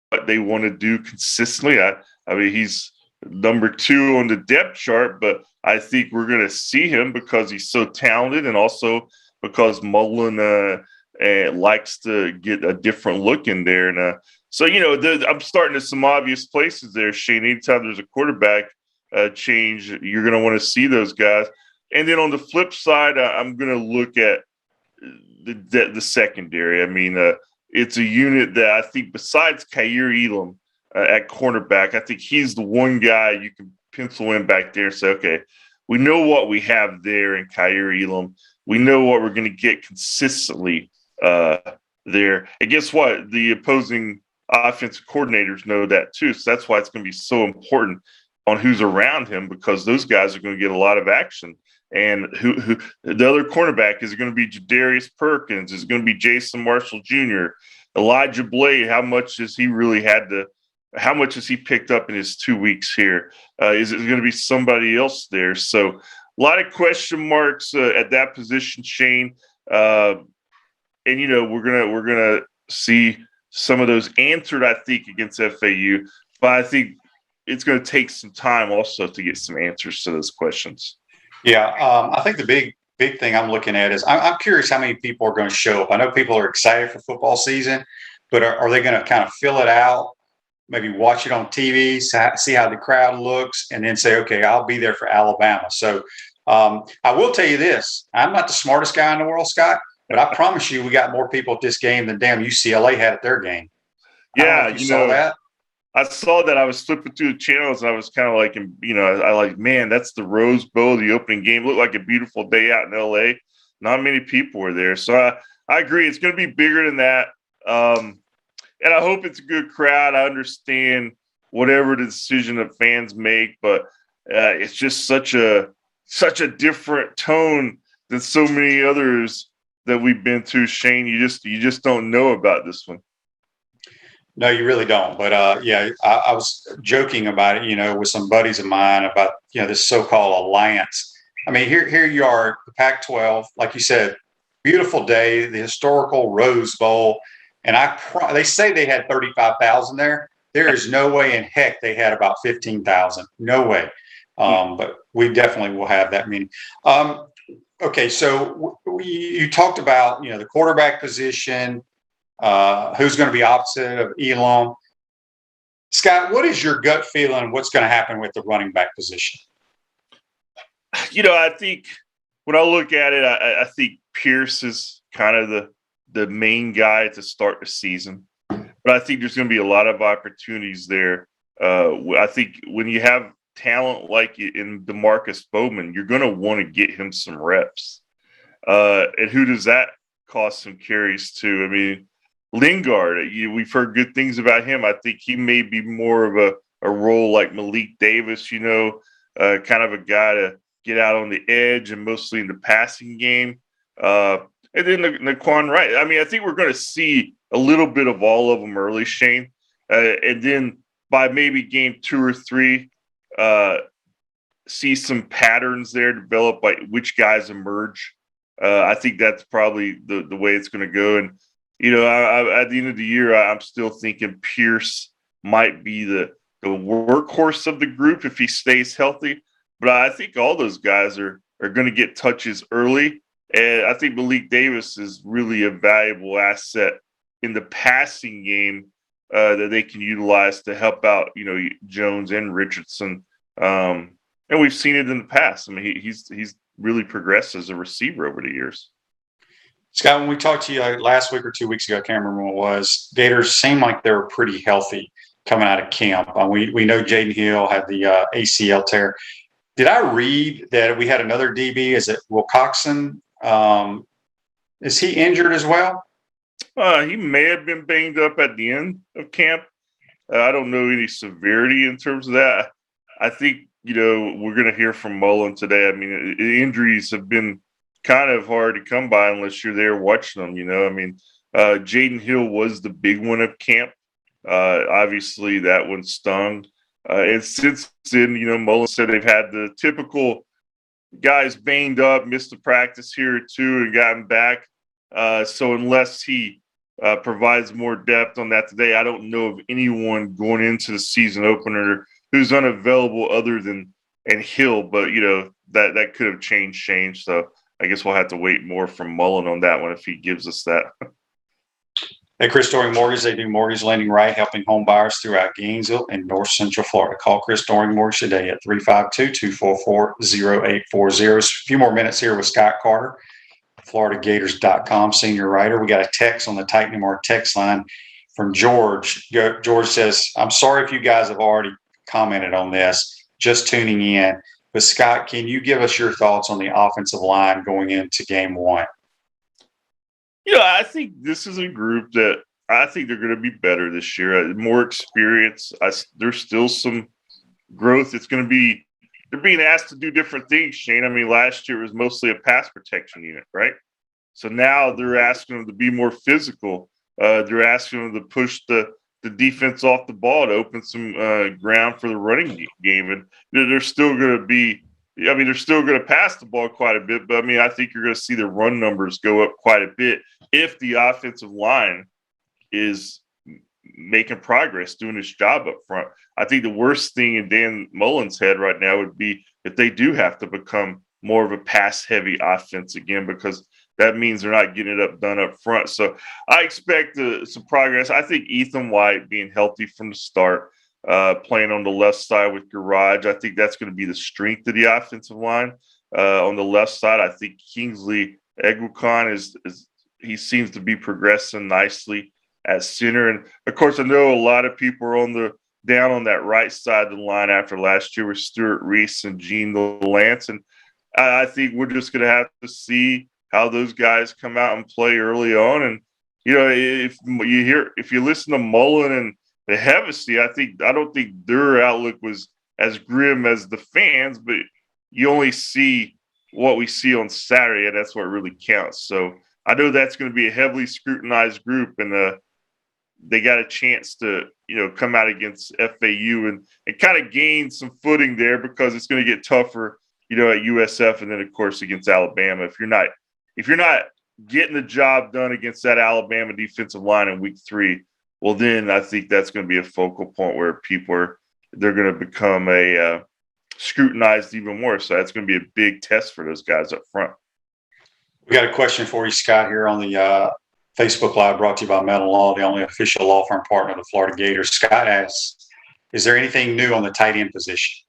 what they want to do consistently. I mean, he's number 2 on the depth chart, but I think we're going to see him because he's so talented, and also because Mullen likes to get a different look in there. And so, I'm starting to some obvious places there, Shane. Anytime there's a quarterback change, you're going to want to see those guys. And then on the flip side, I'm going to look at the secondary. I mean, it's a unit that I think, besides Kaiir Elam at cornerback, I think he's the one guy you can pencil in back there and say, okay, we know what we have there in Kaiir Elam. We know what we're going to get consistently there. And guess what? The opposing offensive coordinators know that too. So that's why it's going to be so important on who's around him, because those guys are going to get a lot of action. And who the other cornerback is going to be Jadarius Perkins, is going to be Jason Marshall Jr., Elijah Blade. How much has he picked up in his 2 weeks here? Is it going to be somebody else there? So a lot of question marks at that position, Shane. And we're gonna see some of those answered, I think, against FAU. But I think it's going to take some time also to get some answers to those questions. Yeah, I think the big thing I'm looking at is I'm curious how many people are going to show up. I know people are excited for football season, but are they going to kind of fill it out, maybe watch it on TV, see how the crowd looks, and then say, okay, I'll be there for Alabama. So I will tell you this. I'm not the smartest guy in the world, Scott, but I promise you we got more people at this game than damn UCLA had at their game. Yeah, you saw that? I saw that. I was flipping through the channels, and I was kind of like, man, that's the Rose Bowl, the opening game. It looked like a beautiful day out in LA. Not many people were there. So I agree. It's going to be bigger than that. And I hope it's a good crowd. I understand whatever the decision that fans make, but it's just such a different tone than so many others that we've been through, Shane. You just don't know about this one. No, you really don't. But I was joking about it, with some buddies of mine about, this so-called alliance. I mean, here you are, the Pac-12, like you said, beautiful day, the historical Rose Bowl. And they say they had 35,000 there. There is no way in heck they had about 15,000. No way. But we definitely will have that meeting. Okay, so you talked about, the quarterback position, who's going to be opposite of Elam. Scott, what is your gut feeling? What's going to happen with the running back position? I think when I look at it, I think Pierce is kind of the main guy to start the season. But I think there's going to be a lot of opportunities there. I think when you have talent like in DeMarcus Bowman, you're going to want to get him some reps. And who does that cost some carries to? I mean, Lingard, we've heard good things about him. I think he may be more of a role like Malik Davis, kind of a guy to get out on the edge and mostly in the passing game. And then Naquan Wright. I mean, I think we're going to see a little bit of all of them early, Shane. And then by maybe game 2 or 3, see some patterns there develop, like which guys emerge. I think that's probably the way it's going to go. And, at the end of the year, I'm still thinking Pierce might be the workhorse of the group if he stays healthy. But I think all those guys are going to get touches early. And I think Malik Davis is really a valuable asset in the passing game that they can utilize to help out, Jones and Richardson. And we've seen it in the past. I mean, he's really progressed as a receiver over the years. Scott, when we talked to you last week or 2 weeks ago, I can't remember when it was, Gators seemed like they were pretty healthy coming out of camp. We know Jaden Hill had the ACL tear. Did I read that we had another DB? Is it Wilcoxon? Is he injured as well? He may have been banged up at the end of camp. I don't know any severity in terms of that. I think, we're going to hear from Mullen today. I mean, injuries have been kind of hard to come by unless you're there watching them, Jaden Hill was the big one of camp. Obviously, that one stung. And since then, Mullen said they've had the typical guys banged up, missed a practice here or two and gotten back. So unless he provides more depth on that today, I don't know of anyone going into the season opener who's unavailable other than Hill. But, that could have changed Shane. So I guess we'll have to wait more from Mullen on that one if he gives us that. At Chris Doring Mortgage, they do mortgage lending right, helping home buyers throughout Gainesville and North Central Florida. Call Chris Doring Mortgage today at 352-244-0840. A few more minutes here with Scott Carter, FloridaGators.com senior writer. We got a text on the Titan More text line from George. George says, I'm sorry if you guys have already commented on this, just tuning in. But Scott, can you give us your thoughts on the offensive line going into game one? I think this is a group that I think they're going to be better this year. More experience. There's still some growth. They're being asked to do different things, Shane. I mean, last year it was mostly a pass protection unit, right? So now they're asking them to be more physical. They're asking them to push the defense off the ball to open some ground for the running game. And they're still going to be they're still going to pass the ball quite a bit, but I think you're going to see the run numbers go up quite a bit if the offensive line is making progress, doing its job up front. I think the worst thing in Dan Mullen's head right now would be if they do have to become more of a pass-heavy offense again, because that means they're not getting it done up front. So I expect some progress. I think Ethan White being healthy from the start, playing on the left side with Garage, I think that's going to be the strength of the offensive line. On the left side, I think Kingsley Egwukan he seems to be progressing nicely at center. And of course, I know a lot of people are down on that right side of the line after last year with Stuart Reese and Gene Lance. And I think we're just going to have to see how those guys come out and play early on. And, if you listen to Mullen and the Hevesy, I don't think their outlook was as grim as the fans, but you only see what we see on Saturday, and that's what really counts. So I know that's going to be a heavily scrutinized group, and they got a chance to, come out against FAU and kind of gain some footing there, because it's going to get tougher, at USF, and then of course against Alabama. If you're not getting the job done against that Alabama defensive line in week 3, well, then I think that's going to be a focal point where they're going to become scrutinized even more. So that's going to be a big test for those guys up front. We got a question for you, Scott, here on the Facebook Live, brought to you by Metal Law, the only official law firm partner of the Florida Gators. Scott asks, is there anything new on the tight end position?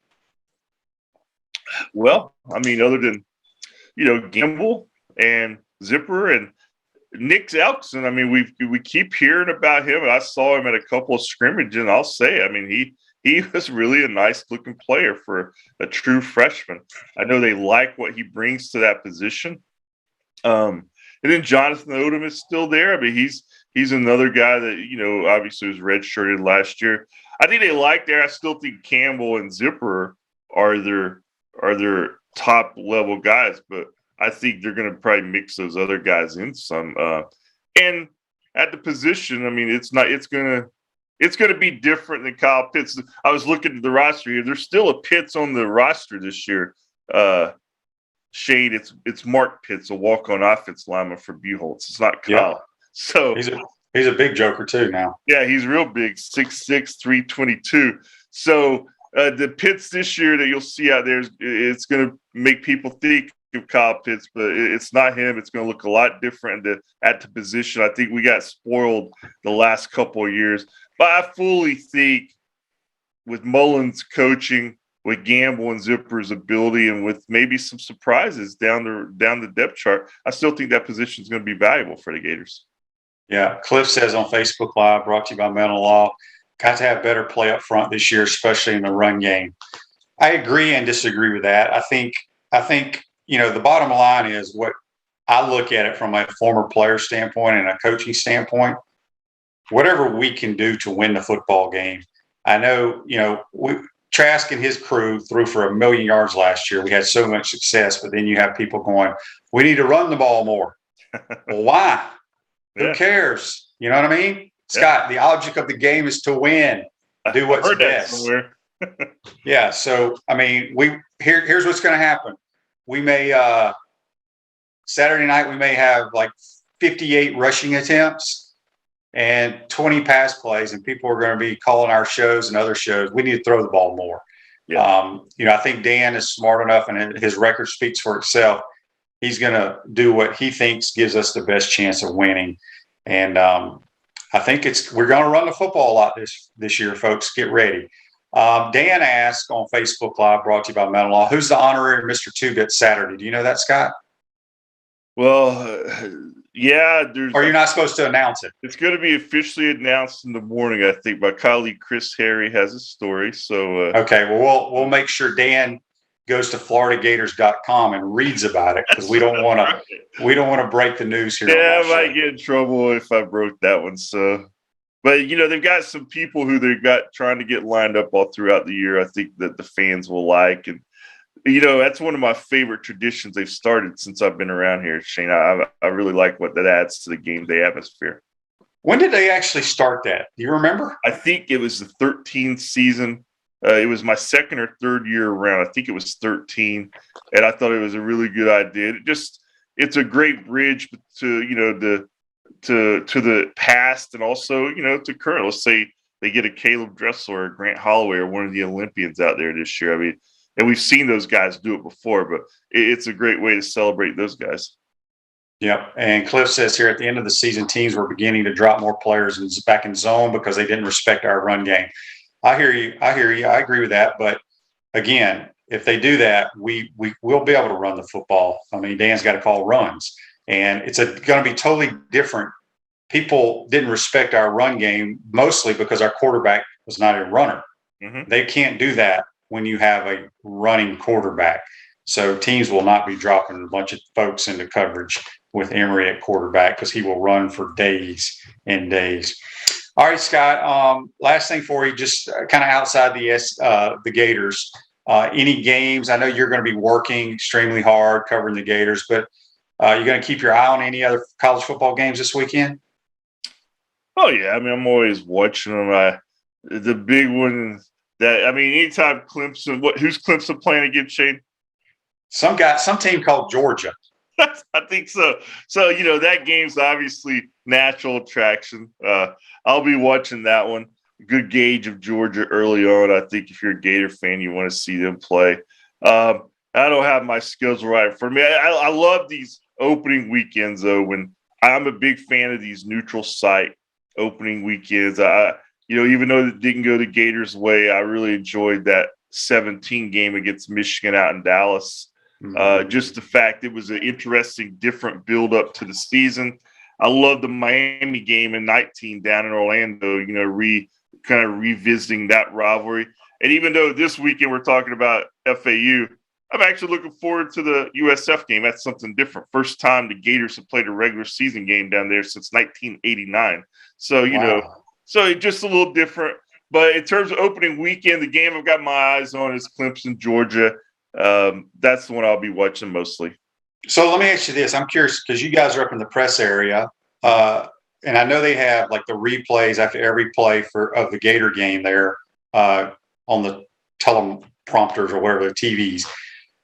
Well, other than, Gamble and Zipper and Nick Elkson, we keep hearing about him. And I saw him at a couple of scrimmages, and I'll say, he was really a nice looking player for a true freshman. I know they like what he brings to that position. And then Jonathan Odom is still there. He's another guy that, obviously was redshirted last year. I think they like there. I still think Campbell and Zipper are their top level guys, but I think they're going to probably mix those other guys in some. And at the position, it's going to be different than Kyle Pitts. I was looking at the roster here. There's still a Pitts on the roster this year. Shade, it's Mark Pitts, a walk-on offense lineman for Buchholz. It's not Kyle. Yeah. So he's a big joker too now. Yeah, he's real big, 6'6", 322. So the Pitts this year that you'll see out there, it's going to make people think of Kyle Pitts, but it's not him. It's going to look a lot different at the position. I think we got spoiled the last couple of years. But I fully think with Mullen's coaching, with Gamble and Zipper's ability and with maybe some surprises down the depth chart, I still think that position is going to be valuable for the Gators. Yeah. Cliff says on Facebook Live, brought to you by Mental Law, got to have better play up front this year, especially in the run game. I agree and disagree with that. I think, the bottom line is what I look at it from a former player standpoint and a coaching standpoint, whatever we can do to win the football game. I know, Trask and his crew threw for 1 million yards last year. We had so much success, but then you have people going, we need to run the ball more. Well, why? Yeah. Who cares? You know what I mean? Scott, the object of the game is to win. Do what's best. Yeah. So, here's what's going to happen. We may, Saturday night, we may have like 58 rushing attempts and 20 pass plays, and people are going to be calling our shows and other shows. We need to throw the ball more. Yeah. I think Dan is smart enough, and his record speaks for itself. He's going to do what he thinks gives us the best chance of winning. And I think we're going to run the football a lot this year, folks. Get ready. Dan asked on Facebook Live, brought to you by Mental Law, who's the honorary Mr. Two-Bit Saturday? Do you know that, Scott? Well, yeah. Or you're not supposed to announce it? It's going to be officially announced in the morning, I think. My colleague Chris Harry has a story. So okay, well, we'll make sure Dan goes to FloridaGators.com and reads about it, because we don't want to break the news here. Yeah, I might get in trouble if I broke that one. So, but they've got some people who they've got trying to get lined up all throughout the year. I think that the fans will like, and that's one of my favorite traditions they've started since I've been around here, Shane. I really like what that adds to the game day atmosphere. When did they actually start that? Do you remember? I think it was the 13th season. It was my second or third year around. I think it was 13, and I thought it was a really good idea. It's a great bridge to the past and also to current. Let's say they get a Caleb Dressler or Grant Holloway or one of the Olympians out there this year. And we've seen those guys do it before, but it's a great way to celebrate those guys. Yep. And Cliff says here at the end of the season, teams were beginning to drop more players back in zone because they didn't respect our run game. I hear you. I agree with that. But again, if they do that, we will be able to run the football. Dan's got to call runs, and it's going to be totally different. People didn't respect our run game mostly because our quarterback was not a runner. Mm-hmm. They can't do that when you have a running quarterback. So teams will not be dropping a bunch of folks into coverage with Emory at quarterback, because he will run for days and days. All right, Scott, last thing for you, just kind of outside the Gators, any games? I know you're going to be working extremely hard covering the Gators, but you're going to keep your eye on any other college football games this weekend? Oh, yeah. I'm always watching them. The big one anytime Clemson, who's Clemson playing against, Shane? Some team called Georgia. I think so. So, that game's obviously natural attraction. I'll be watching that one. Good gauge of Georgia early on. I think if you're a Gator fan, you want to see them play. I don't have my schedule right for me. I love these opening weekends, though, when I'm a big fan of these neutral site opening weekends. Even though it didn't go the Gators' way, I really enjoyed that 17 game against Michigan out in Dallas. Just the fact it was an interesting, different build up to the season. I love the Miami game in 19 down in Orlando, kind of revisiting that rivalry. And even though this weekend we're talking about FAU, I'm actually looking forward to the USF game. That's something different. First time the Gators have played a regular season game down there since 1989. So, so just a little different. But in terms of opening weekend, the game I've got my eyes on is Clemson, Georgia. That's the one I'll be watching mostly. So let me ask you this. I'm curious, because you guys are up in the press area, and I know they have like the replays after every play of the Gator game there on the teleprompters or whatever, the TVs.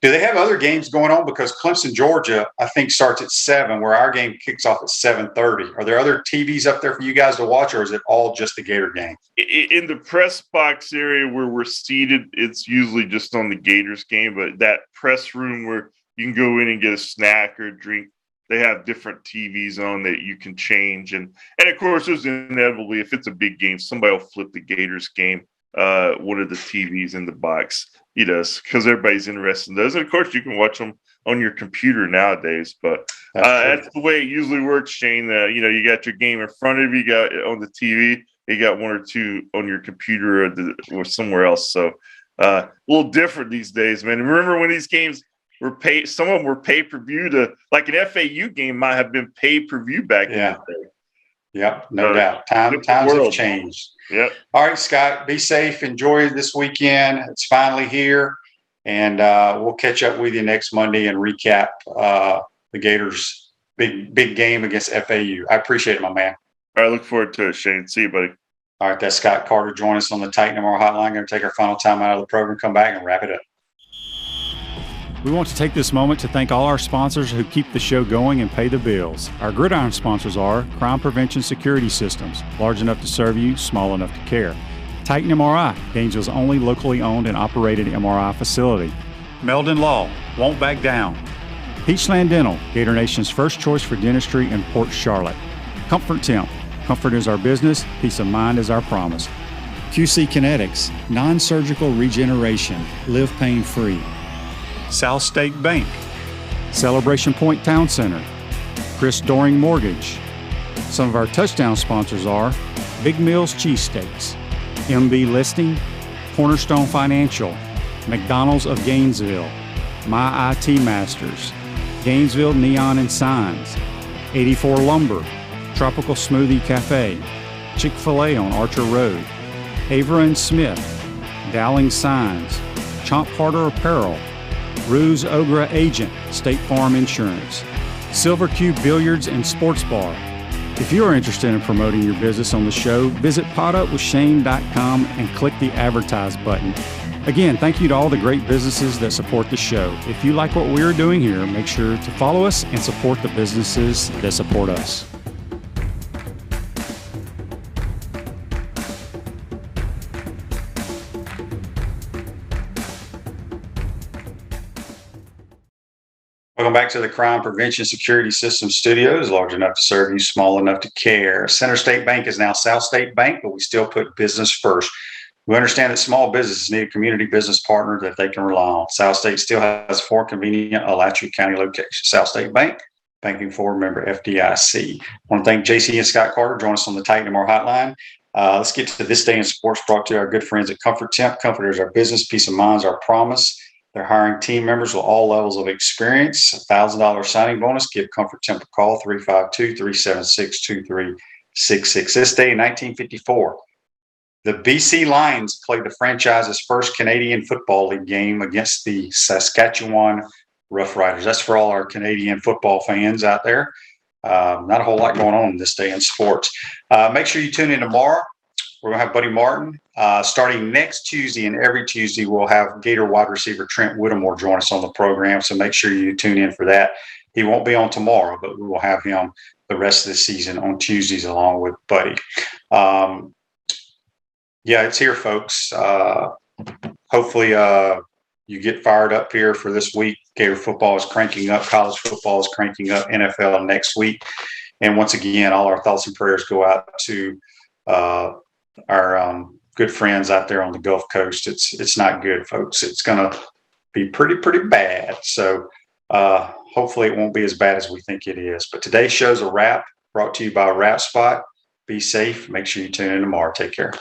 Do they have other games going on? Because Clemson, Georgia, I think starts at 7, where our game kicks off at 7:30. Are there other TVs up there for you guys to watch, or is it all just the Gator game? In the press box area where we're seated, it's usually just on the Gators game. But that press room where you can go in and get a snack or a drink, they have different TVs on that you can change. And of course, there's inevitably, if it's a big game, somebody will flip the Gators game, one of the TVs in the box. because everybody's interested in those. And of course, you can watch them on your computer nowadays. But that's the way it usually works, Shane. You got your game in front of you, got it on the TV, you got one or two on your computer or somewhere else. So a little different these days, man. And remember when these games were paid? Some of them were pay-per-view like an FAU game might have been pay-per-view back in the day. Yep, no doubt. Times have changed. Yep. All right, Scott, be safe. Enjoy this weekend. It's finally here. And we'll catch up with you next Monday and recap the Gators' big game against FAU. I appreciate it, my man. All right, look forward to it, Shane. See you, buddy. All right, that's Scott Carter. Join us on the Titan MR hotline. Going to take our final time out of the program, come back and wrap it up. We want to take this moment to thank all our sponsors who keep the show going and pay the bills. Our Gridiron sponsors are Crime Prevention Security Systems, large enough to serve you, small enough to care. Titan MRI, Gainesville's only locally owned and operated MRI facility. Meldon Law, won't back down. Peachland Dental, Gator Nation's first choice for dentistry in Port Charlotte. Comfort Temp, comfort is our business, peace of mind is our promise. QC Kinetics, non-surgical regeneration, live pain-free. South State Bank, Celebration Point Town Center, Chris Doring Mortgage. Some of our touchdown sponsors are Big Mills Cheesesteaks, MB Listing, Cornerstone Financial, McDonald's of Gainesville, My IT Masters, Gainesville Neon and Signs, 84 Lumber, Tropical Smoothie Cafe, Chick-fil-A on Archer Road, Avra and Smith, Dowling Signs, Chomp Harder Apparel, Ruse Ogra Agent, State Farm Insurance, Silver Cube Billiards and Sports Bar. If you are interested in promoting your business on the show, visit potupwithshane.com and click the advertise button. Again, thank you to all the great businesses that support the show. If you like what we're doing here, make sure to follow us and support the businesses that support us. Welcome back to the Crime Prevention Security System Studios, large enough to serve you, small enough to care. Center State Bank is now South State Bank, but we still put business first. We understand that small businesses need a community business partner that they can rely on. South State still has 4 convenient Alachua County locations. South State Bank, banking for member FDIC. I want to thank JC and Scott Carter. Join us on the Titan MR hotline. Let's get to This Day in Sports, brought to our good friends at Comfort Temp. Comfort is our business, peace of mind is our promise. They're hiring team members with all levels of experience. $1,000 signing bonus. Give Comfort Temp a call, 352-376-2366. This day in 1954, the BC Lions played the franchise's first Canadian Football League game against the Saskatchewan Roughriders. That's for all our Canadian football fans out there. Not a whole lot going on this day in sports. Make sure you tune in tomorrow. We're going to have Buddy Martin. Starting next Tuesday and every Tuesday, we'll have Gator wide receiver Trent Whittemore join us on the program. So make sure you tune in for that. He won't be on tomorrow, but we will have him the rest of the season on Tuesdays along with Buddy. Yeah, it's here, folks. Hopefully you get fired up here for this week. Gator football is cranking up. College football is cranking up. NFL next week. And once again, all our thoughts and prayers go out to our good friends out there on the Gulf Coast. It's not good, folks. It's going to be pretty bad. So hopefully it won't be as bad as we think it is. But today's show's a wrap, brought to you by Wrap Spot. Be safe. Make sure you tune in tomorrow. Take care.